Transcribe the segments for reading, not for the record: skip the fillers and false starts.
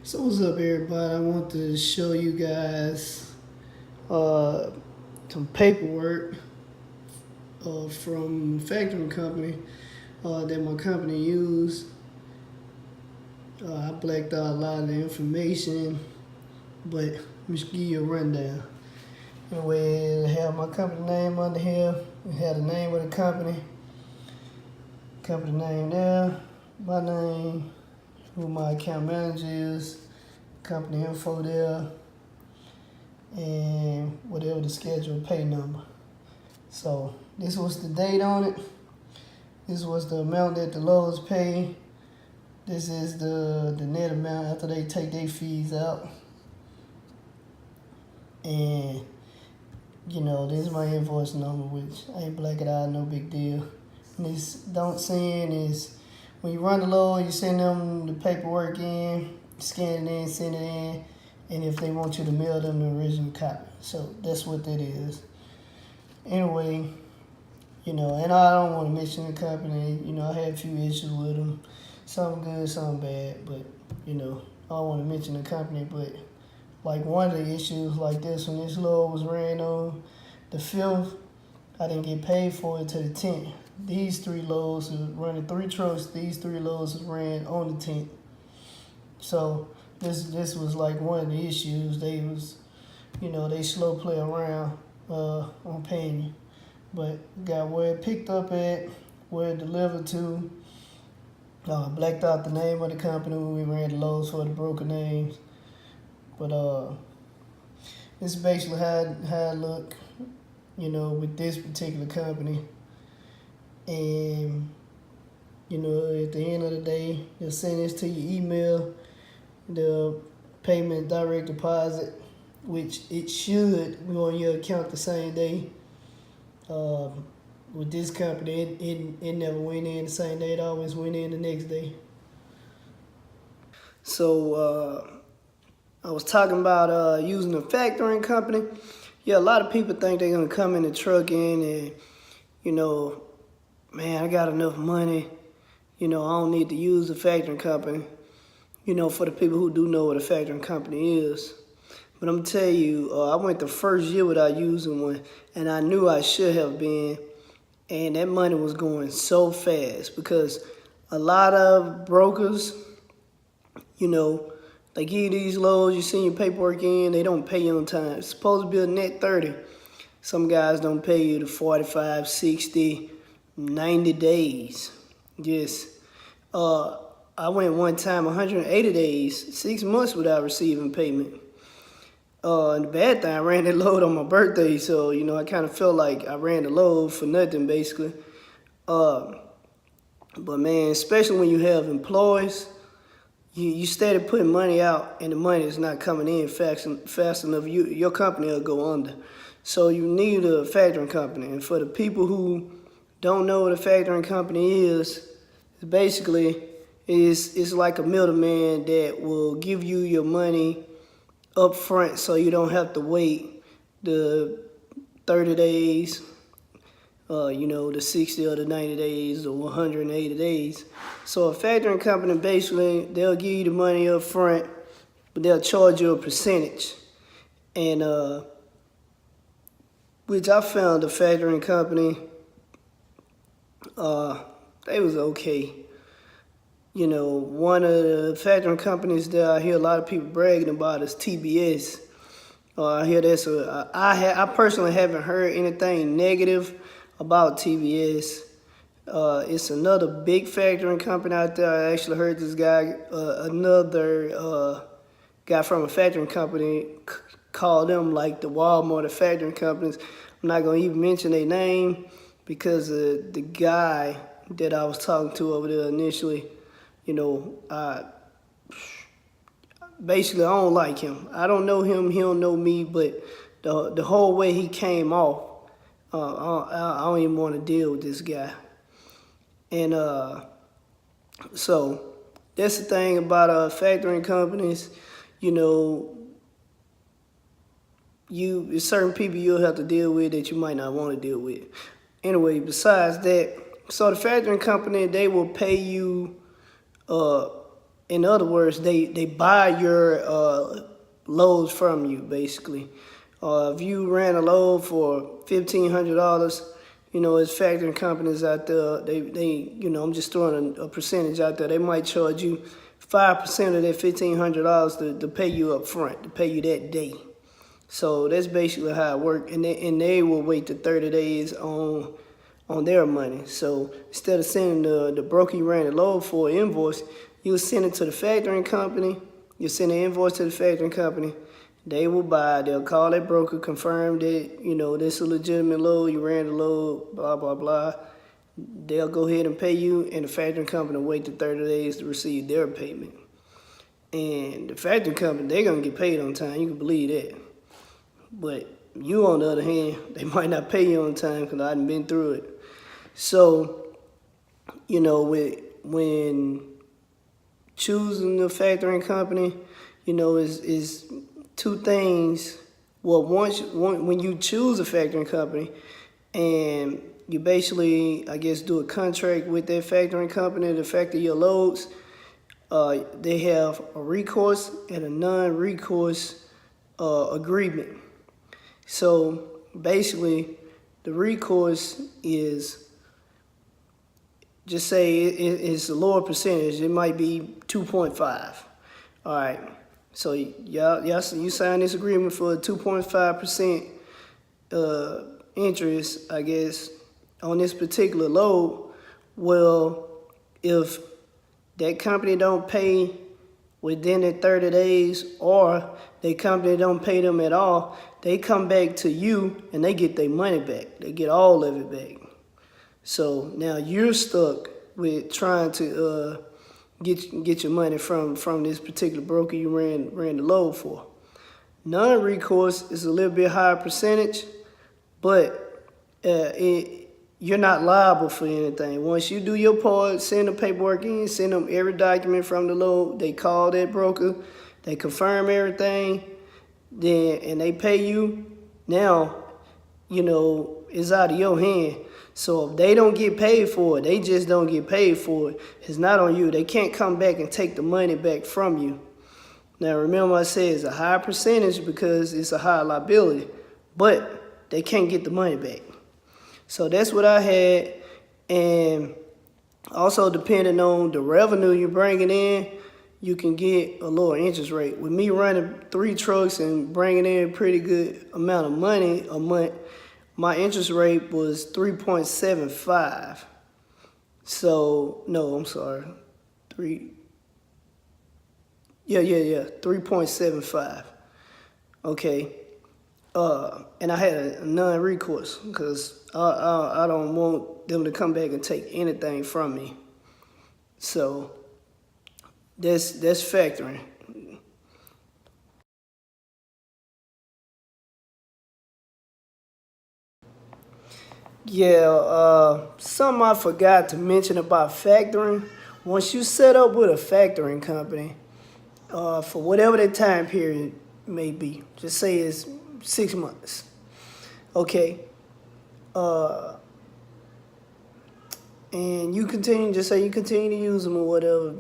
So what's up, everybody? I want to show you guys uh, some paperwork from a factoring company that my company used. I blacked out a lot of the information, but let me just give you a rundown. Anyway, I have my company name under here. It had the name of the company name there, my name, who my account manager is, company info there, and whatever the scheduled pay number. So this was the date on it. This was the amount that the Lowe's pay. This is the net amount after they take their fees out. And this is my invoice number, which I ain't black it out, no big deal. And this don't send is when you run the Lowe's, you send them the paperwork in, scan it in, send it in, and if they want you to mail them the original copy. So that's what that is. Anyway, and I don't want to mention the company. I had a few issues with them. Some good, some bad, but, I don't want to mention the company. But, like, one of the issues like this, when this load was ran on the 5th, I didn't get paid for it to the 10th. These 3 loads was running 3 trucks. These 3 loads was ran on the 10th. So, this was, like, one of the issues. They was, they slow play around on paying you. But got where it picked up at, where it delivered to. Blacked out the name of the company when we ran the loads for the broker names. But this is basically how it look, with this particular company. And, at the end of the day, they'll send this to your email, the payment direct deposit, which it should go on your account the same day. With this company, it never went in the same day. It always went in the next day. So I was talking about using a factoring company. Yeah, a lot of people think they're going to come in the truck in and, man, I got enough money. I don't need to use a factoring company. For the people who do know what a factoring company is. But I'm tell you, I went the first year without using one, and I knew I should have been, and that money was going so fast because a lot of brokers, they give you these loads, you send your paperwork in, they don't pay you on time. It's supposed to be a net 30. Some guys don't pay you the 45, 60, 90 days. Yes. I went one time 180 days, 6 months without receiving payment. And the bad thing, I ran that load on my birthday, so, I kind of felt like I ran the load for nothing, basically. But, man, especially when you have employees, you started putting money out, and the money is not coming in fast enough. Your company will go under. So you need a factoring company. And for the people who don't know what a factoring company is, basically, it's like a middleman that will give you your money up front so you don't have to wait the 30 days, the 60 or the 90 days or 180 days. So a factoring company, basically, they'll give you the money up front, but they'll charge you a percentage. And which I found the factoring company, they was okay. One of the factoring companies that I hear a lot of people bragging about is TBS. I hear that's I personally haven't heard anything negative about TBS. It's another big factoring company out there. I actually heard this guy, another guy from a factoring company, call them like the Walmart of factoring companies. I'm not going to even mention their name because the guy that I was talking to over there initially, basically I don't like him. I don't know him, he don't know me, but the whole way he came off, I don't even want to deal with this guy. And so that's the thing about factoring companies, there's certain people you'll have to deal with that you might not want to deal with. Anyway, besides that, so the factoring company, they will pay you in other words, they buy your loads from you, basically. If you ran a load for $1,500, it's factoring companies out there. They I'm just throwing a percentage out there. They might charge you 5% of that $1,500 to pay you up front, to pay you that day. So that's basically how it works. And they will wait the 30 days on their money. So instead of sending the broker you ran the load for an invoice, you'll send it to the factoring company. You'll send an invoice to the factoring company. They will buy. They'll call that broker, confirm that, this is a legitimate load. You ran the load, blah, blah, blah. They'll go ahead and pay you, and the factoring company will wait the 30 days to receive their payment. And the factoring company, they're going to get paid on time. You can believe that. But you, on the other hand, they might not pay you on time because I hadn't been through it. So, when choosing the factoring company, is two things. Well, when you choose a factoring company and you basically, I guess, do a contract with that factoring company to factor your loads, they have a recourse and a non-recourse agreement. So basically, the recourse is, just say it's a lower percentage. It might be 2.5. All right. So you sign this agreement for a 2.5% interest, I guess, on this particular load. Well, if that company don't pay within the 30 days, or the company don't pay them at all, they come back to you and they get their money back. They get all of it back. So now you're stuck with trying to get your money from this particular broker you ran the load for. Non-recourse is a little bit higher percentage, but you're not liable for anything. Once you do your part, send the paperwork in, send them every document from the load. They call that broker, they confirm everything, and they pay you. Now, it's out of your hand. So if they don't get paid for it, they just don't get paid for it. It's not on you. They can't come back and take the money back from you. Now, remember I said it's a high percentage because it's a high liability, but they can't get the money back. So that's what I had. And also, depending on the revenue you're bringing in, you can get a lower interest rate. With me running 3 trucks and bringing in a pretty good amount of money a month, my interest rate was 3.75. So, no, I'm sorry. 3.75. Okay. And I had a non-recourse because I don't want them to come back and take anything from me. So that's factoring. Yeah, something I forgot to mention about factoring. Once you set up with a factoring company, for whatever the time period may be, just say it's 6 months. Okay. And you continue to use them or whatever,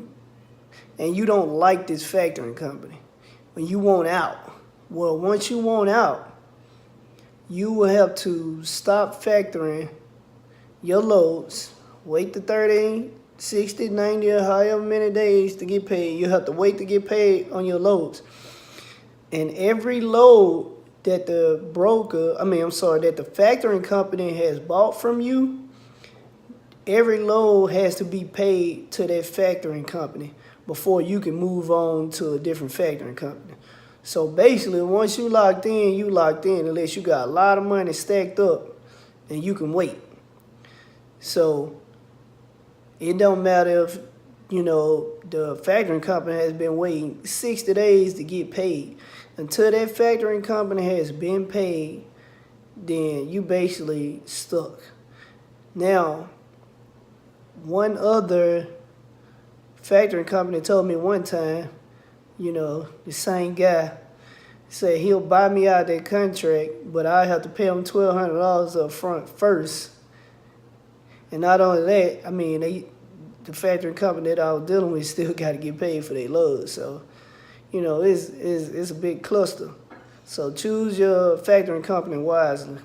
and you don't like this factoring company, when you want out. Well, once you want out, you will have to stop factoring your loads, wait the 30, 60, 90, or however many days to get paid. You have to wait to get paid on your loads. And every load that the factoring company has bought from you, every load has to be paid to that factoring company before you can move on to a different factoring company. So basically, once you locked in, unless you got a lot of money stacked up and you can wait. So it don't matter if, the factoring company has been waiting 60 days to get paid. Until that factoring company has been paid, then you basically stuck. Now, one other factoring company told me one time, the same guy said he'll buy me out that contract, but I have to pay him $1,200 up front first. And not only that, the factoring company that I was dealing with still got to get paid for their loads. So, it's a big cluster. So choose your factoring company wisely.